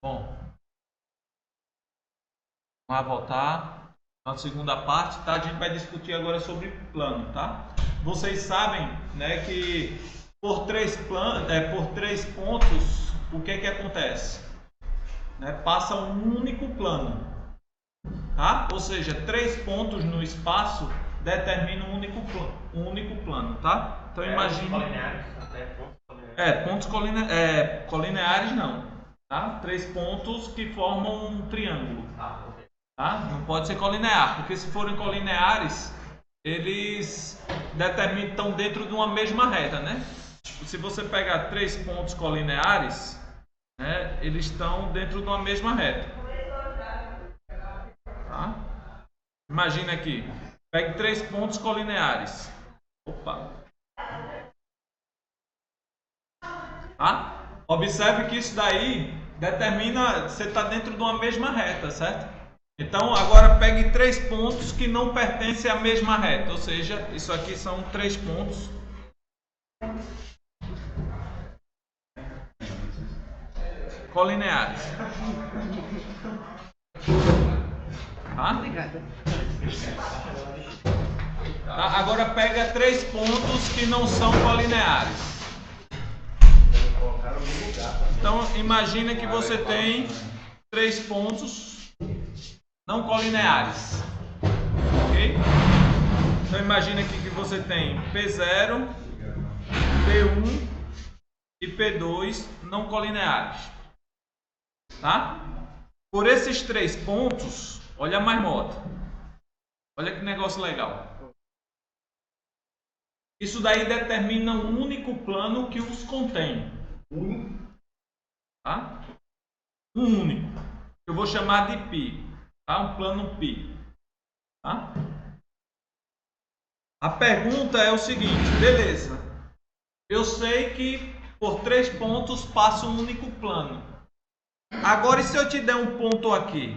Bom, vamos voltar na segunda parte, tá? A gente vai discutir agora sobre plano, tá? Vocês sabem, né, que por três pontos, o que que acontece? Né? Passa um único plano, tá? Ou seja, 3 pontos no espaço determinam um único plano, tá? Então imagine... pontos colineares não, tá? 3 pontos que formam um triângulo, tá? Não pode ser colinear, porque se forem colineares, eles estão dentro de uma mesma reta, né? Se você pegar 3 pontos colineares, né, eles estão dentro de uma mesma reta. Tá? Imagina aqui, pegue 3 pontos colineares. Opa. Tá? Observe que isso daí determina você está dentro de uma mesma reta, certo? Então agora pegue 3 pontos que não pertencem à mesma reta, ou seja, isso aqui são 3 pontos colineares. Tá? Tá? Agora pega 3 pontos que não são colineares. Então imagina que você tem 3 pontos não colineares. Ok? Então imagina aqui que você tem P0, P1 e P2 não colineares. Tá? Por esses 3 pontos, olha a marmota. Olha que negócio legal. Isso daí determina um único plano que os contém. Tá? Um único. Eu vou chamar de π. Tá? Um plano π. Tá? A pergunta é o seguinte, beleza. Eu sei que por 3 pontos passa um único plano. Agora, e se eu te der um ponto aqui?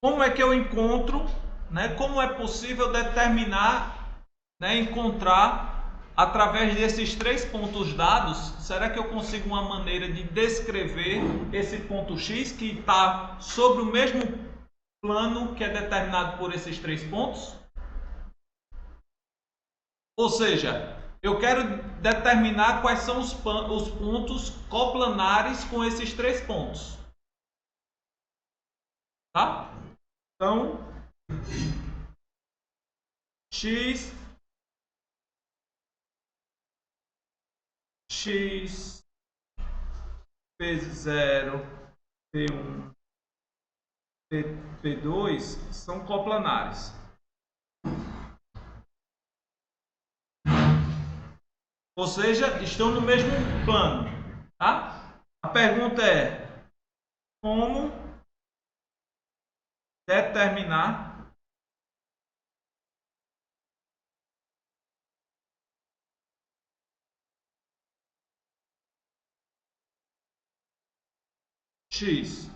Como é que eu encontro, né? Como é possível determinar, né, encontrar através desses 3 pontos dados? Será que eu consigo uma maneira de descrever esse ponto X que está sobre o mesmo plano que é determinado por esses 3 pontos? Ou seja, eu quero determinar quais são os pontos coplanares com esses 3 pontos. Tá? Então, X, P0, P1, P2 são coplanares. Ou seja, estão no mesmo plano. Tá? A pergunta é: como determinar X?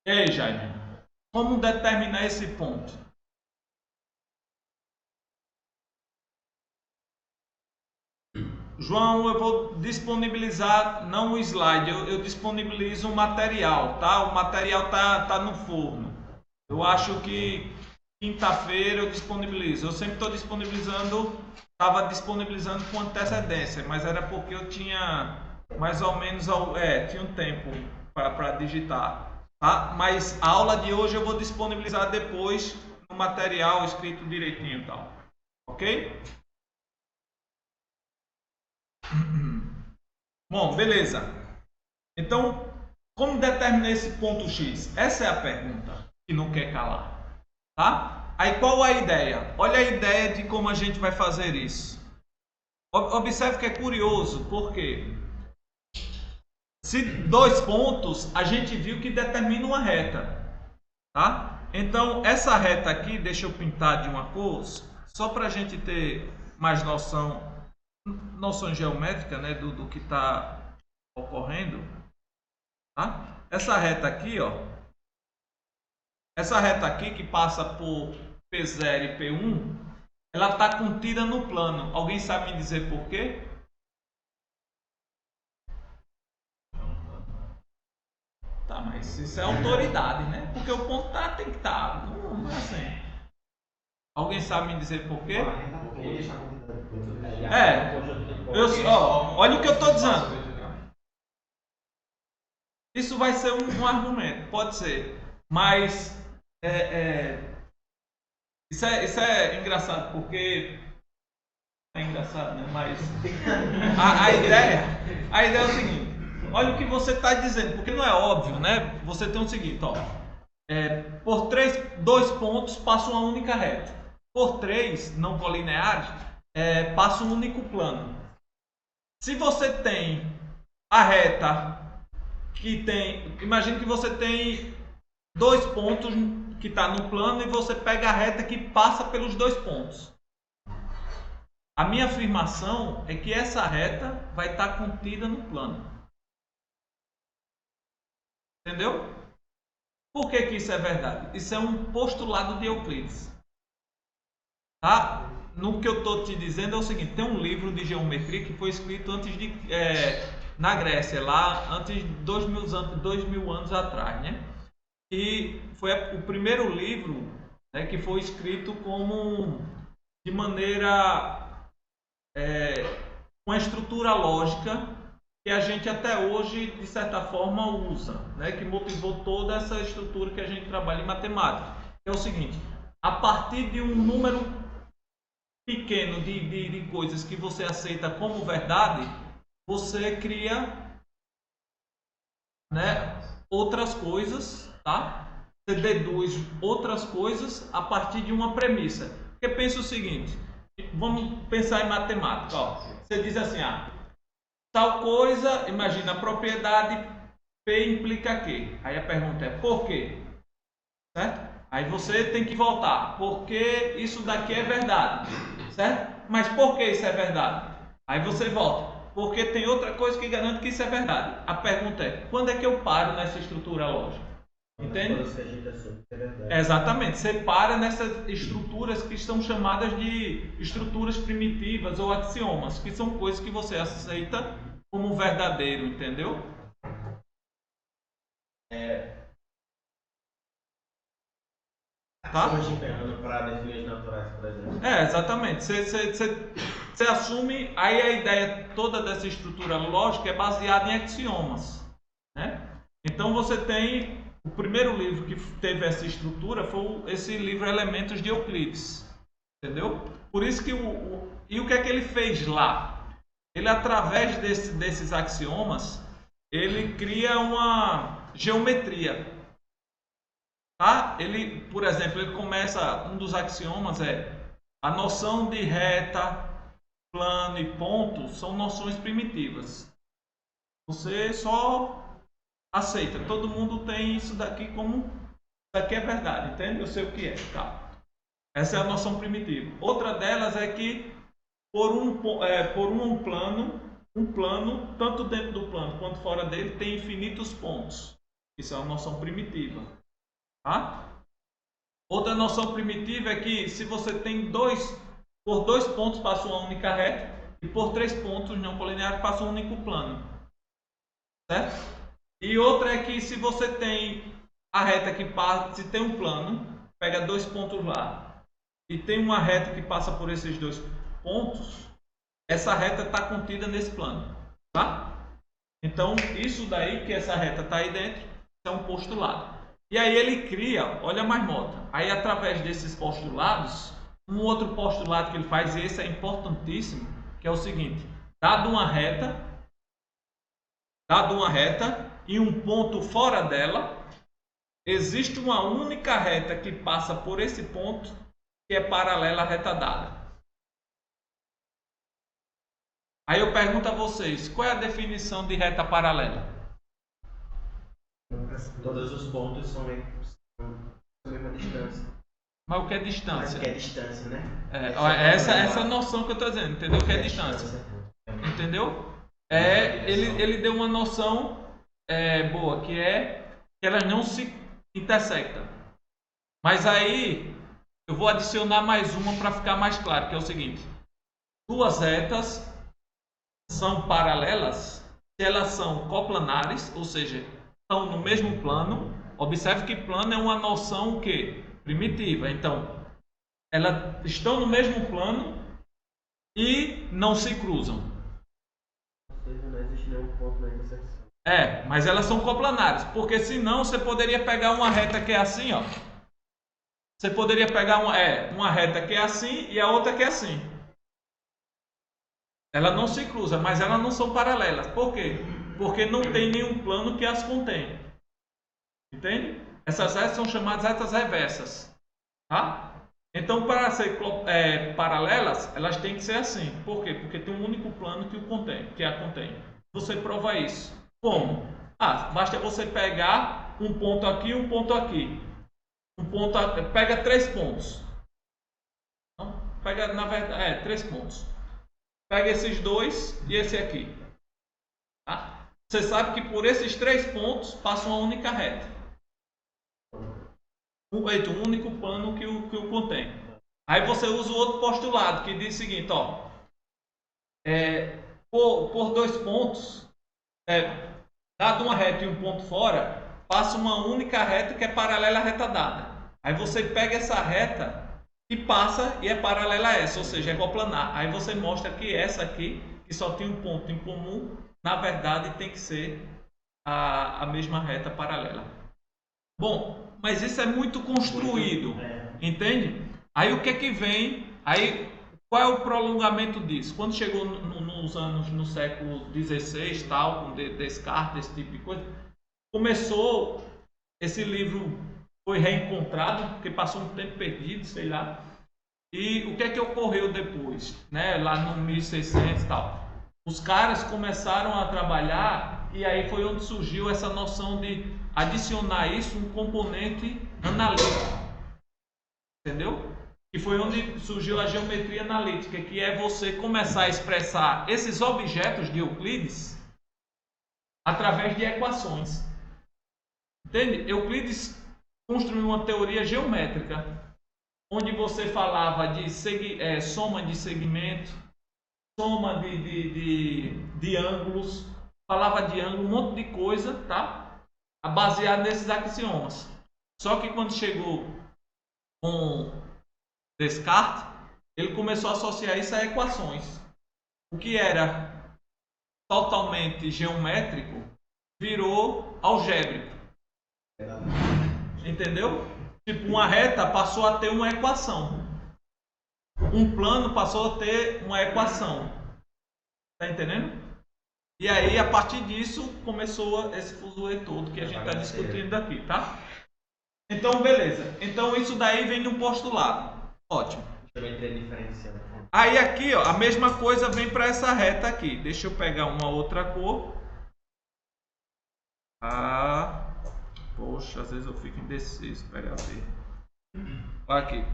E aí, Jaime? Como determinar esse ponto? João, eu vou disponibilizar, não o slide, eu disponibilizo o material, tá? O material tá no forno. Eu acho que quinta-feira eu disponibilizo. Eu sempre estou disponibilizando, estava disponibilizando com antecedência, mas era porque eu tinha mais ou menos, tinha um tempo para digitar, tá? Mas a aula de hoje eu vou disponibilizar depois no material escrito direitinho e tal, ok? Bom, beleza. Então, como determinar esse ponto X? Essa é a pergunta que não quer calar, tá? Aí qual a ideia? Olha a ideia de como a gente vai fazer isso. Observe que é curioso, porque se 2 pontos, a gente viu que determina uma reta, tá? Então, essa reta aqui, deixa eu pintar de uma cor, só para a gente ter mais noção geométrica, né, do que está ocorrendo, tá? Essa reta aqui, ó, essa reta aqui que passa por P0 e P1, ela está contida no plano. Alguém sabe me dizer por quê? Tá, mas isso é autoridade, né? Porque o ponto tem que estar. Não é assim. Alguém sabe me dizer por quê? Olha o que eu estou dizendo. Isso vai ser um argumento, pode ser. Mas isso é engraçado, porque é engraçado, né? Mas a ideia é o seguinte: olha o que você está dizendo, porque não é óbvio, né? Você tem o seguinte, ó. Por 2 pontos passa uma única reta. Por 3 não colineares, passa um único plano. Se você tem a reta que tem, imagine que você tem 2 pontos que está no plano e você pega a reta que passa pelos 2 pontos. A minha afirmação é que essa reta vai estar contida no plano. Entendeu? Por que isso é verdade? Isso é um postulado de Euclides. Tá? No que eu estou te dizendo é o seguinte: tem um livro de geometria que foi escrito antes de na Grécia, lá antes de 2000 anos atrás, né? E foi o primeiro livro, né, que foi escrito de maneira uma estrutura lógica que a gente até hoje, de certa forma, usa, né? Que motivou toda essa estrutura que a gente trabalha em matemática. É o seguinte: a partir de um número pequeno de coisas que você aceita como verdade, você cria, né, outras coisas, tá? Você deduz outras coisas a partir de uma premissa. Porque pensa o seguinte: vamos pensar em matemática. Ó. Você diz assim, tal coisa, imagina, a propriedade P implica Q. Aí a pergunta é por quê? Certo? Aí você tem que voltar. Porque isso daqui é verdade. Certo? Mas por que isso é verdade? Aí você volta. Porque tem outra coisa que garante que isso é verdade. A pergunta é: quando é que eu paro nessa estrutura lógica? Entende? Exatamente. Você para nessas estruturas que são chamadas de estruturas primitivas ou axiomas, que são coisas que você aceita como verdadeiro, entendeu? Tá? Para definir as naturais, por exemplo. Exatamente. Você assume, aí a ideia toda dessa estrutura lógica é baseada em axiomas, né? Então você tem o primeiro livro que teve essa estrutura foi esse livro Elementos de Euclides, entendeu? Por isso que e o que é que ele fez lá? Ele, através desses axiomas, ele cria uma geometria. Tá? Ele, por exemplo, ele começa, um dos axiomas é a noção de reta, plano e ponto são noções primitivas. Você só aceita. Todo mundo tem isso daqui como isso daqui é verdade, entende? Eu sei o que é. Tá. Essa é a noção primitiva. Outra delas é que por um plano, tanto dentro do plano quanto fora dele, tem infinitos pontos. Isso é uma noção primitiva. Tá? Outra noção primitiva é que se você tem por 2 pontos passa uma única reta e por 3 pontos não colineares passa um único plano. Certo? E outra é que se você tem a reta que passa, se tem um plano, pega 2 pontos lá e tem uma reta que passa por esses 2 pontos, essa reta está contida nesse plano. Tá? Então, isso daí que essa reta está aí dentro é um postulado. E aí ele cria, olha a marmota. Aí através desses postulados, um outro postulado que ele faz, e esse é importantíssimo, que é o seguinte: dado uma reta e um ponto fora dela, existe uma única reta que passa por esse ponto que é paralela à reta dada. Aí eu pergunto a vocês, qual é a definição de reta paralela? Todos os pontos são a mesma distância. Mas o que é distância? Mas o que é distância, né? Essa noção que eu estou dizendo, entendeu? O que é distância? Entendeu? Ele deu uma noção boa, que é que elas não se intersectam. Mas aí eu vou adicionar mais uma para ficar mais claro, que é o seguinte: duas retas são paralelas se elas são coplanares, ou seja, estão no mesmo plano. Observe que plano é uma noção o quê? Primitiva. Então, elas estão no mesmo plano e não se cruzam. Ou seja, não existe nenhum ponto na intersecção. Mas elas são coplanares, porque senão você poderia pegar uma reta que é assim, ó. Você poderia pegar uma reta que é assim e a outra que é assim. Ela não se cruza, mas elas não são paralelas. Por quê? Porque não tem nenhum plano que as contém. Entende? Essas retas são chamadas retas reversas. Tá? Então, para ser paralelas, elas têm que ser assim. Por quê? Porque tem um único plano que a contém. Você prova isso. Como? Basta você pegar um ponto aqui e um ponto aqui. Pega 3 pontos. Então, pega, na verdade, 3 pontos. Pega esses dois e esse aqui. Tá? Você sabe que por esses 3 pontos passa uma única reta. Um único plano que o contém. Aí você usa o outro postulado que diz o seguinte, ó. Por 2 pontos, dado uma reta e um ponto fora, passa uma única reta que é paralela à reta dada. Aí você pega essa reta e passa e é paralela a essa, ou seja, é coplanar. Aí você mostra que essa aqui, que só tem um ponto em comum, na verdade tem que ser a mesma reta paralela. Bom, mas isso é muito construído, entende? Aí o que é que vem? Aí qual é o prolongamento disso? Quando chegou nos anos, no século XVI, tal, com Descartes, esse tipo de coisa, começou, esse livro foi reencontrado, porque passou um tempo perdido, sei lá. E o que é que ocorreu depois, né? Lá no 1600 e tal. Os caras começaram a trabalhar e aí foi onde surgiu essa noção de adicionar isso um componente analítico. Entendeu? E foi onde surgiu a geometria analítica, que é você começar a expressar esses objetos de Euclides através de equações. Entende? Euclides construiu uma teoria geométrica, onde você falava de soma de segmentos, soma de ângulos, falava de ângulo, um monte de coisa, tá? Baseado nesses axiomas. Só que quando chegou com Descartes, ele começou a associar isso a equações. O que era totalmente geométrico virou algébrico. Entendeu? Tipo, uma reta passou a ter uma equação. Um plano passou a ter uma equação. Tá entendendo? E aí, a partir disso, começou esse fuzuê todo que a gente está discutindo aqui, tá? Então, beleza. Então, isso daí vem de um postulado. Ótimo. Aí aqui, ó, a mesma coisa vem para essa reta aqui. Deixa eu pegar uma outra cor. Poxa, às vezes eu fico indeciso. Pega ver. Olha aqui.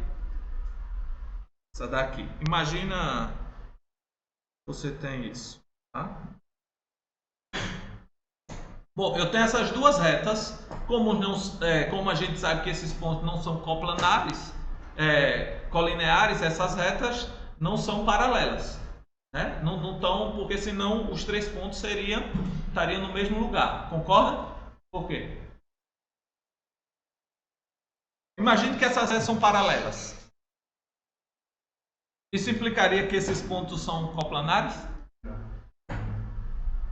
Essa daqui. Imagina você tem isso, tá? Bom, eu tenho essas duas retas. Como a gente sabe que esses pontos não são coplanares, colineares, essas retas não são paralelas, né? Não estão, porque senão os 3 pontos estariam no mesmo lugar. Concorda? Por quê? Imagine que essas retas são paralelas. Isso implicaria que esses pontos são coplanares?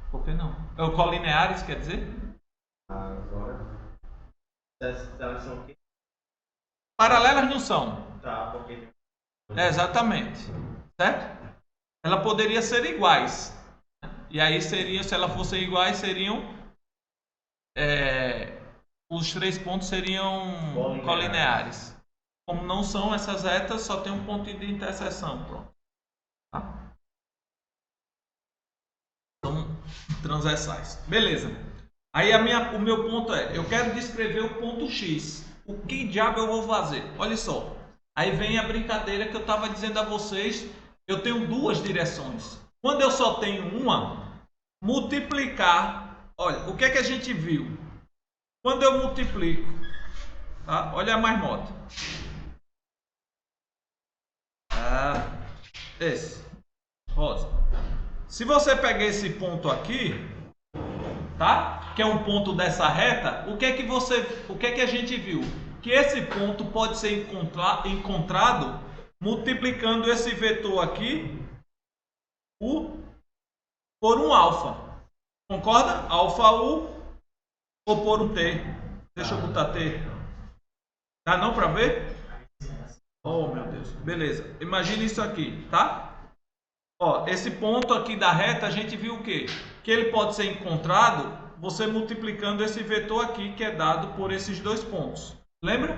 Por que não? Colineares, quer dizer? Agora, elas são o quê? Paralelas não são. Tá, porque... Exatamente. Certo? Ela poderia ser iguais. E aí se ela fosse iguais, seriam... os 3 pontos seriam colineares. Como não são essas retas, só tem um ponto de interseção. Pronto. Tá? São transversais. Beleza. Aí o meu ponto eu quero descrever o ponto X. O que diabo eu vou fazer? Olha só. Aí vem a brincadeira que eu estava dizendo a vocês. Eu tenho 2 direções. Quando eu só tenho uma, multiplicar. Olha, o que é que a gente viu? Quando eu multiplico Tá? Olha a marmota. Esse. Rosa. Se você pegar esse ponto aqui, tá? Que é um ponto dessa reta, o que é que a gente viu? Que esse ponto pode ser encontrado multiplicando esse vetor aqui por um alfa. Concorda? Alfa U ou por um T. Deixa eu botar T. Dá não para ver? Oh, meu Deus. Beleza. Imagina isso aqui, tá? Ó, esse ponto aqui da reta, a gente viu o quê? Que ele pode ser encontrado você multiplicando esse vetor aqui, que é dado por esses dois pontos. Lembra?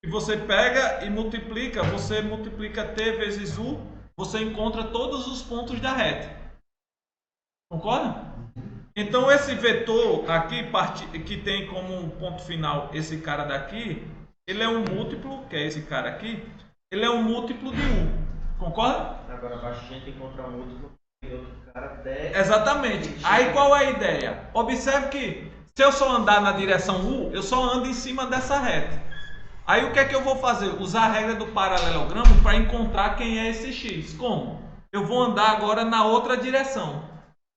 E você pega e multiplica, você multiplica T vezes U, você encontra todos os pontos da reta. Concorda? Então esse vetor aqui, que tem como um ponto final esse cara daqui, ele é um múltiplo, que é esse cara aqui, ele é um múltiplo de U. Concorda? Agora abaixo a gente encontra um múltiplo e outro cara 10. Exatamente. Aí qual é a ideia? Observe que se eu só andar na direção U, eu só ando em cima dessa reta. Aí o que é que eu vou fazer? Usar a regra do paralelogramo para encontrar quem é esse X. Como? Eu vou andar agora na outra direção.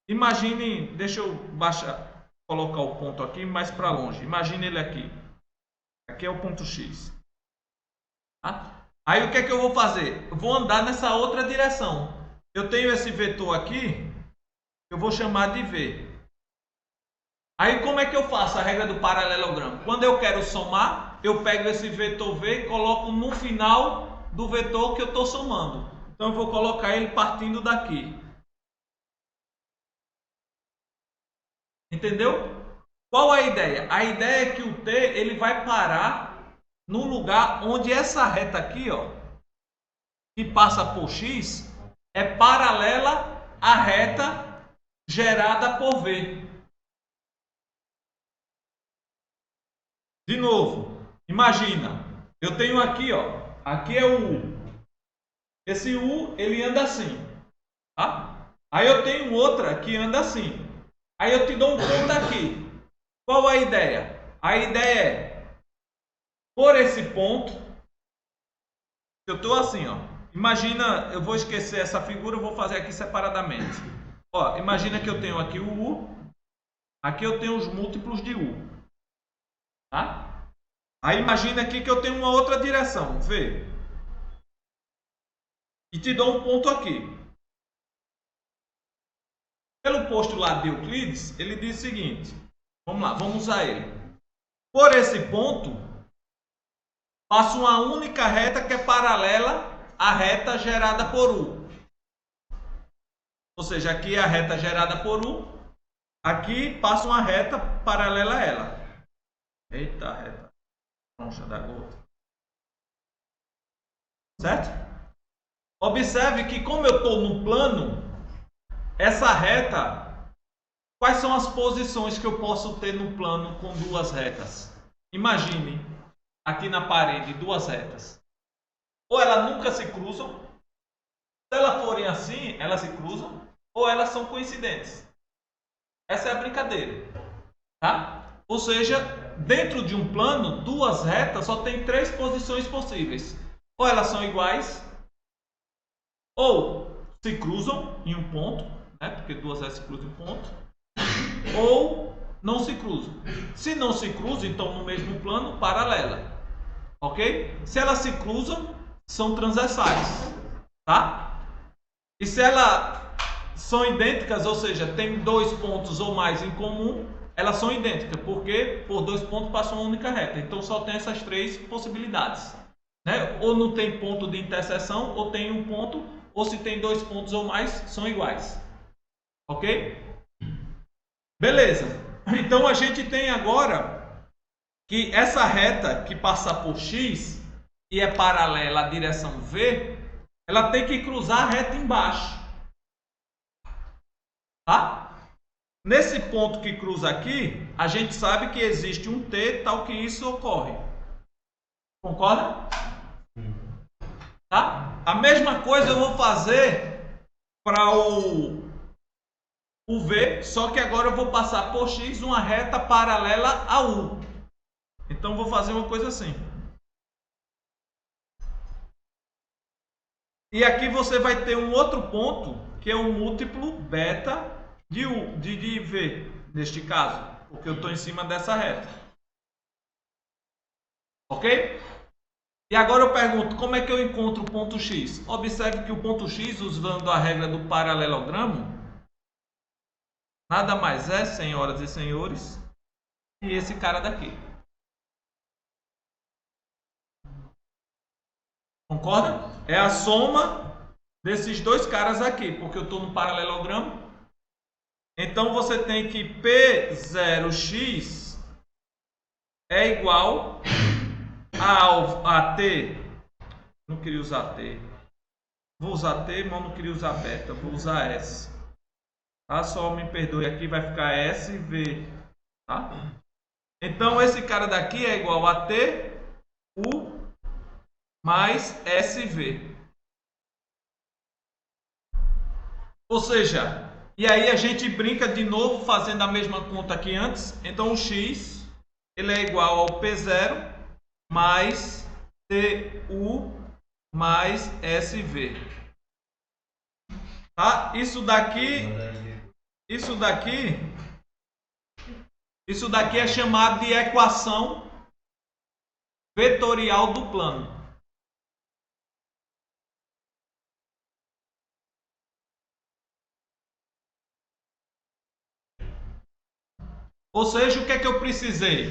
Imagine, deixa eu colocar o ponto aqui mais para longe. Imagine ele aqui. Aqui é o ponto X. Tá? Aí o que é que eu vou fazer? Eu vou andar nessa outra direção. Eu tenho esse vetor aqui, eu vou chamar de V. Aí como é que eu faço a regra do paralelogramo? Quando eu quero somar, eu pego esse vetor V e coloco no final do vetor que eu estou somando. Então eu vou colocar ele partindo daqui. Entendeu? Qual a ideia? A ideia é que o T ele vai parar no lugar onde essa reta aqui, ó, que passa por X, é paralela à reta gerada por V. De novo, imagina, eu tenho aqui, ó, aqui é o U. Esse U, ele anda assim, tá? Aí eu tenho outra que anda assim. Aí eu te dou um ponto aqui. Qual a ideia? A ideia é, por esse ponto, eu estou assim, ó. Imagina, eu vou esquecer essa figura, eu vou fazer aqui separadamente. Ó, imagina que eu tenho aqui o U, aqui eu tenho os múltiplos de U, tá? Aí imagina aqui que eu tenho uma outra direção, V. E te dou um ponto aqui. Pelo postulado de Euclides, ele diz o seguinte, vamos lá, vamos usar ele. Por esse ponto, passa uma única reta que é paralela à reta gerada por U. Ou seja, aqui é a reta gerada por U, aqui passa uma reta paralela a ela. Eita, reta. Troncha da gota. Certo? Observe que como eu estou no plano, essa reta, quais são as posições que eu posso ter no plano com duas retas? Imagine aqui na parede duas retas. Ou elas nunca se cruzam, se elas forem assim, elas se cruzam, ou elas são coincidentes. Essa é a brincadeira, tá? Ou seja, dentro de um plano, duas retas só tem três posições possíveis. Ou elas são iguais, ou se cruzam em um ponto, né? Porque duas retas se cruzam em um ponto, ou não se cruzam. Se não se cruzam, então no mesmo plano, paralela. Ok? Se elas se cruzam, são transversais, tá? E se elas são idênticas, ou seja, tem dois pontos ou mais em comum, elas são idênticas, porque por dois pontos passa uma única reta. Então só tem essas três possibilidades, né? Ou não tem ponto de interseção, ou tem um ponto, ou se tem dois pontos ou mais, são iguais. Ok? Beleza. Então a gente tem agora que essa reta que passa por X e é paralela à direção V, ela tem que cruzar a reta embaixo. Tá? Nesse ponto que cruza aqui, a gente sabe que existe um T tal que isso ocorre. Concorda? Tá? A mesma coisa eu vou fazer para o V, só que agora eu vou passar por X uma reta paralela a U. Então vou fazer uma coisa assim. E aqui você vai ter um outro ponto, que é o múltiplo beta de V, neste caso, porque eu estou em cima dessa reta. Ok? E agora eu pergunto, como é que eu encontro o ponto X? Observe que o ponto X, usando a regra do paralelogramo, nada mais é, senhoras e senhores, que esse cara daqui. Concorda? É a soma desses dois caras aqui, porque eu estou no paralelogramo. Então você tem que P0x é igual a T. Não queria usar T. Vou usar T, mas não queria usar beta. Vou usar S. Tá? Só me perdoe aqui, vai ficar SV. Tá? Então esse cara daqui é igual a T, U mais SV. Ou seja, e aí a gente brinca de novo fazendo a mesma conta que antes. Então o X ele é igual ao P0 mais TU mais SV. Tá? Isso daqui é chamado de equação vetorial do plano. Ou seja, o que é que eu precisei?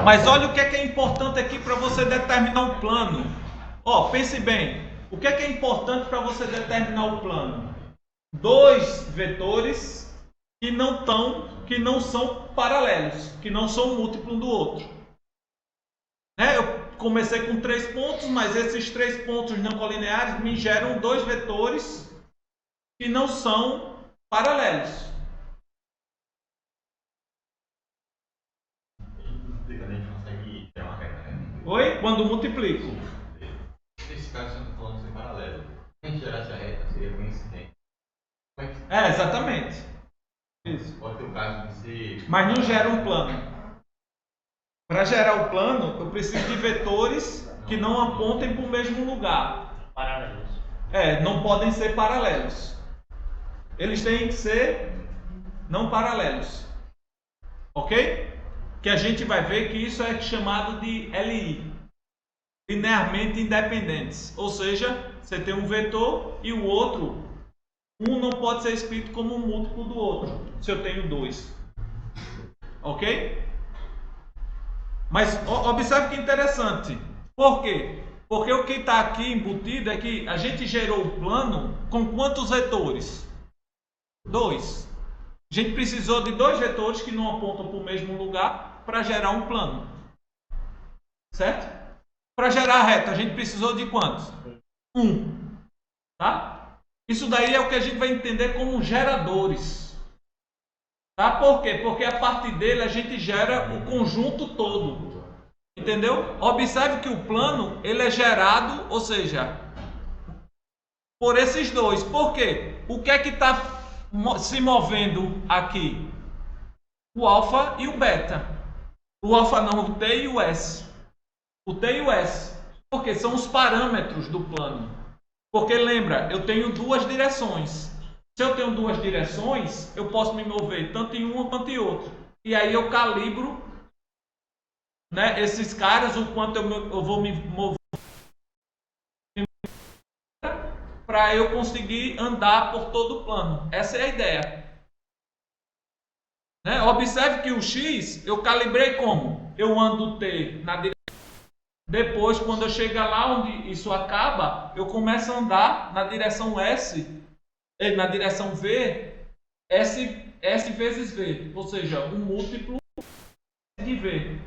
Mas olha o que é importante aqui para você determinar um plano. Ó, pense bem. O que é importante para você determinar o plano? Dois vetores que não são paralelos, que não são múltiplos um do outro. Né? Eu comecei com 3 pontos, mas esses 3 pontos não colineares me geram dois vetores que não são paralelos. Oi? Quando multiplico. Nesse caso, você está falando de ser paralelo. Se a gente gerasse a reta, seria coincidente. É, exatamente. Isso. Pode ter o caso de ser... Mas não gera um plano. Para gerar o plano, eu preciso de vetores que não apontem para o mesmo lugar. Paralelos. É, não podem ser paralelos. Eles têm que ser não paralelos. Ok? Que a gente vai ver que isso é chamado de LI. Linearmente independentes. Ou seja, você tem um vetor e o outro, um não pode ser escrito como um múltiplo do outro, se eu tenho dois. Ok? Mas observe que interessante. Por quê? Porque o que está aqui embutido é que a gente gerou o plano com quantos vetores? 2. A gente precisou de dois vetores que não apontam para o mesmo lugar para gerar um plano. Certo? Para gerar a reta, a gente precisou de quantos? 1. Tá? Isso daí é o que a gente vai entender como geradores. Tá? Por quê? Porque a partir dele a gente gera o conjunto todo. Entendeu? Observe que o plano ele é gerado, ou seja, por esses dois. Por quê? O que é que está se movendo aqui? O alfa e o beta. O alfa não, o T e o S. O T e o S. Porque são os parâmetros do plano. Porque lembra, eu tenho duas direções. Se eu tenho duas direções, eu posso me mover tanto em uma quanto em outra. E aí eu calibro, né, esses caras, o quanto eu vou me mover para eu conseguir andar por todo o plano. Essa é a ideia. Né? Observe que o X eu calibrei como? Eu ando o T na direção. Depois, quando eu chegar lá onde isso acaba, eu começo a andar na direção S, na direção V, S vezes V, ou seja, um múltiplo de V.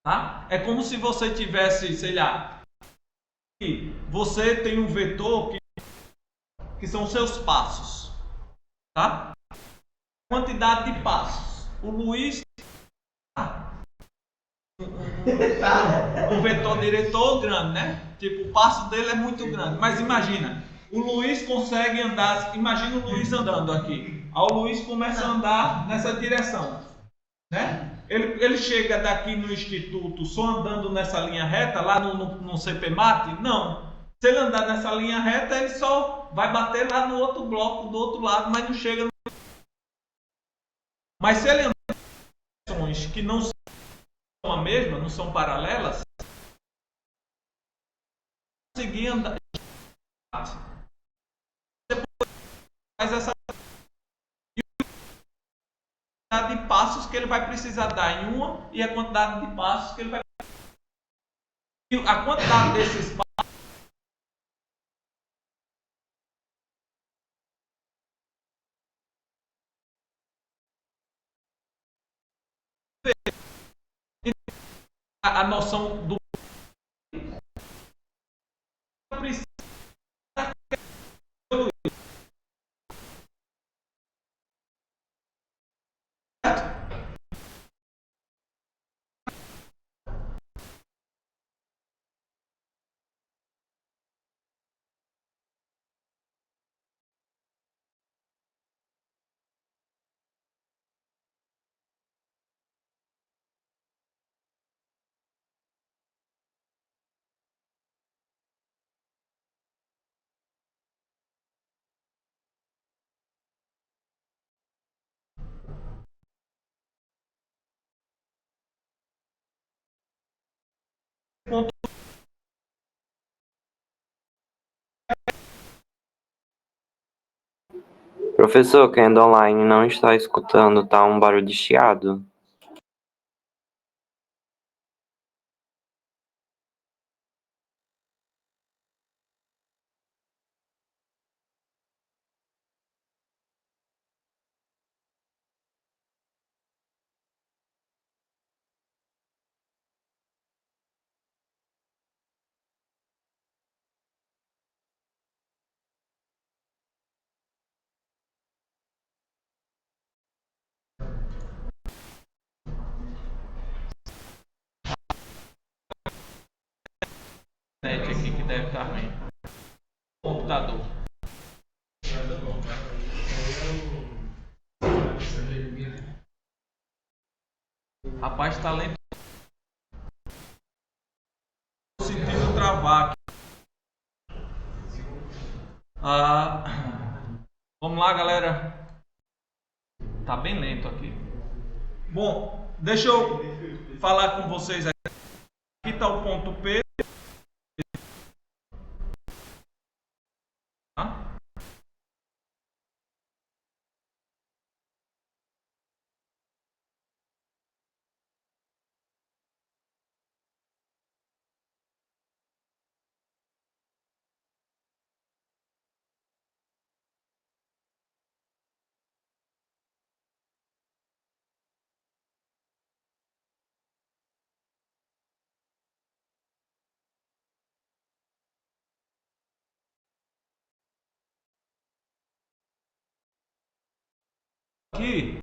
Tá? É como se você tivesse, sei lá, você tem um vetor que são seus passos. Tá? Quantidade de passos. O Luiz um vetor diretor grande, né? Tipo, o passo dele é muito grande. Mas imagina, o Luiz consegue andar. Imagina o Luiz andando aqui. Aí o Luiz começa a andar nessa direção, né? Ele chega daqui no instituto só andando nessa linha reta, lá no CPMAT? Não. Se ele andar nessa linha reta, ele só vai bater lá no outro bloco do outro lado, mas não chega. Mas se ele andar em direções que não são a mesma, não são paralelas, conseguir andar. Depois faz essa quantidade de passos que ele vai precisar dar em uma e a quantidade de passos que ele vai. A quantidade desses passos a noção do precisa. Professor, quem é do online não está escutando, tá um barulho de chiado. Aqui que deve estar ruim. Computador. Rapaz, tá lento. Tô sentindo travar aqui. Vamos lá, galera. Tá bem lento aqui. Bom, deixa eu falar com vocês aqui. Aqui tá o ponto P. Tá? Aqui.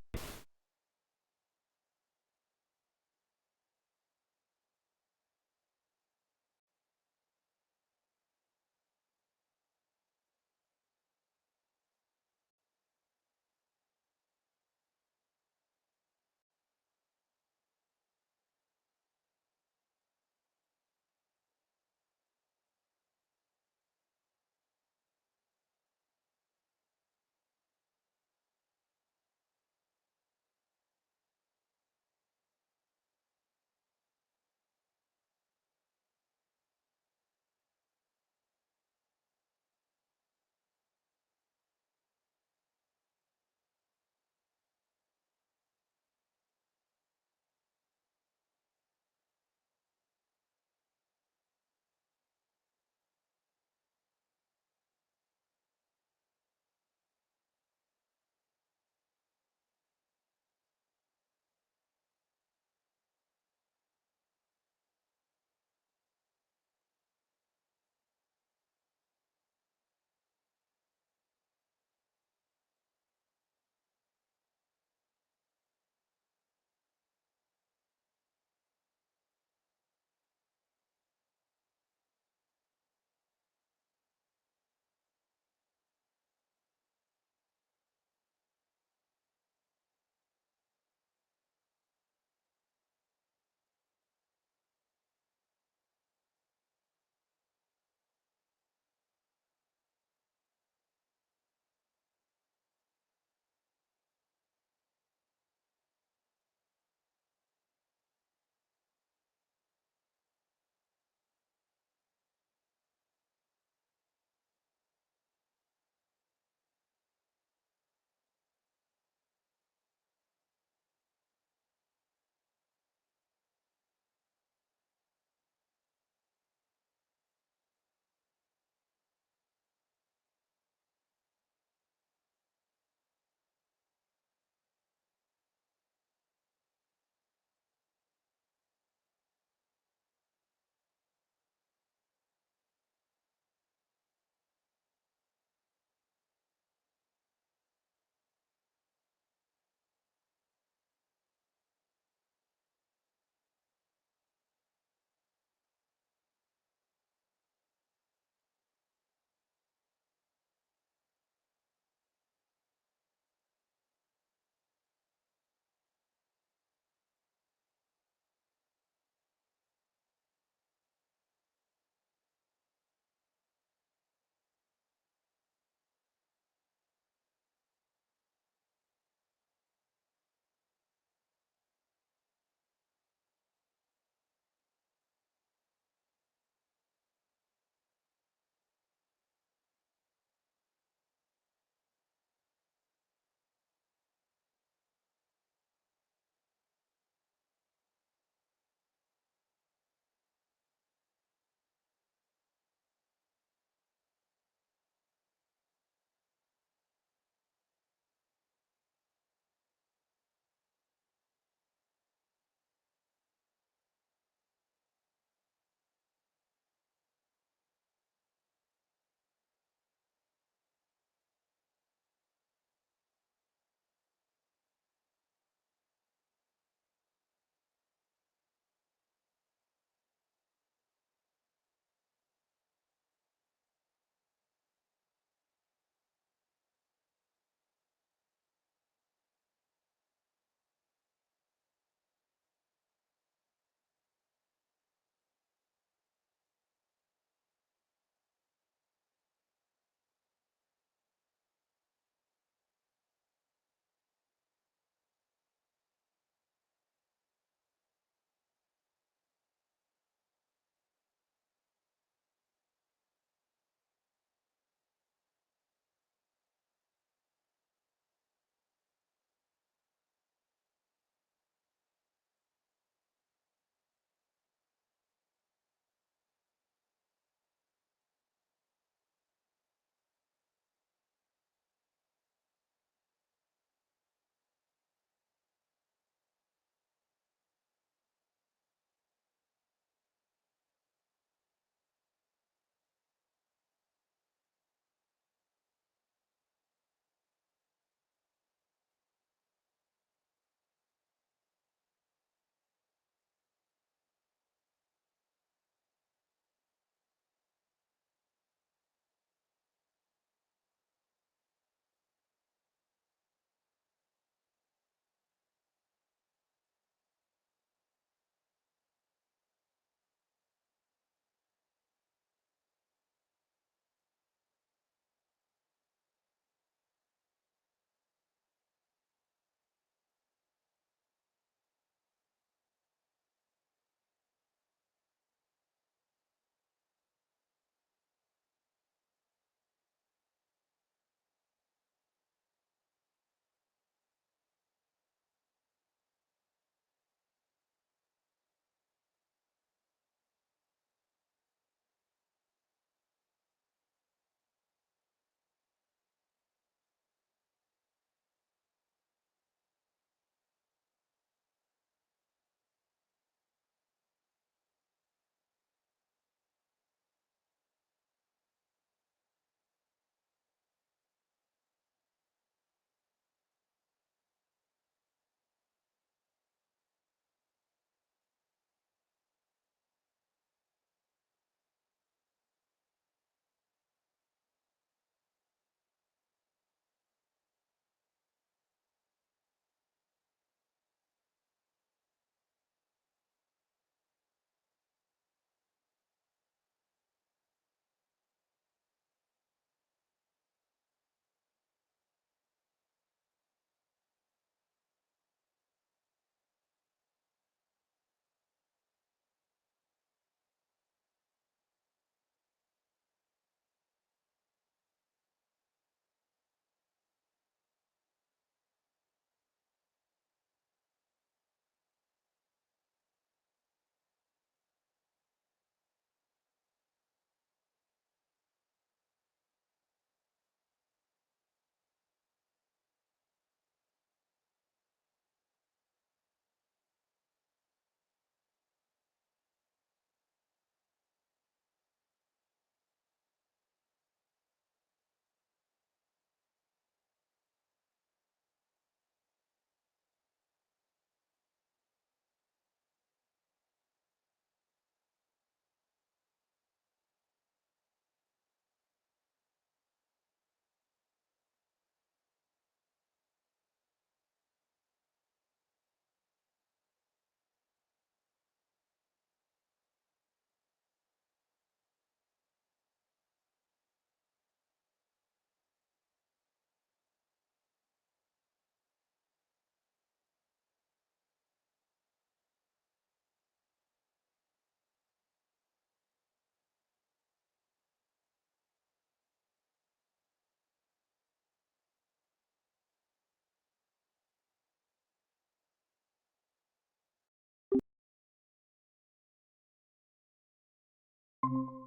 Tá?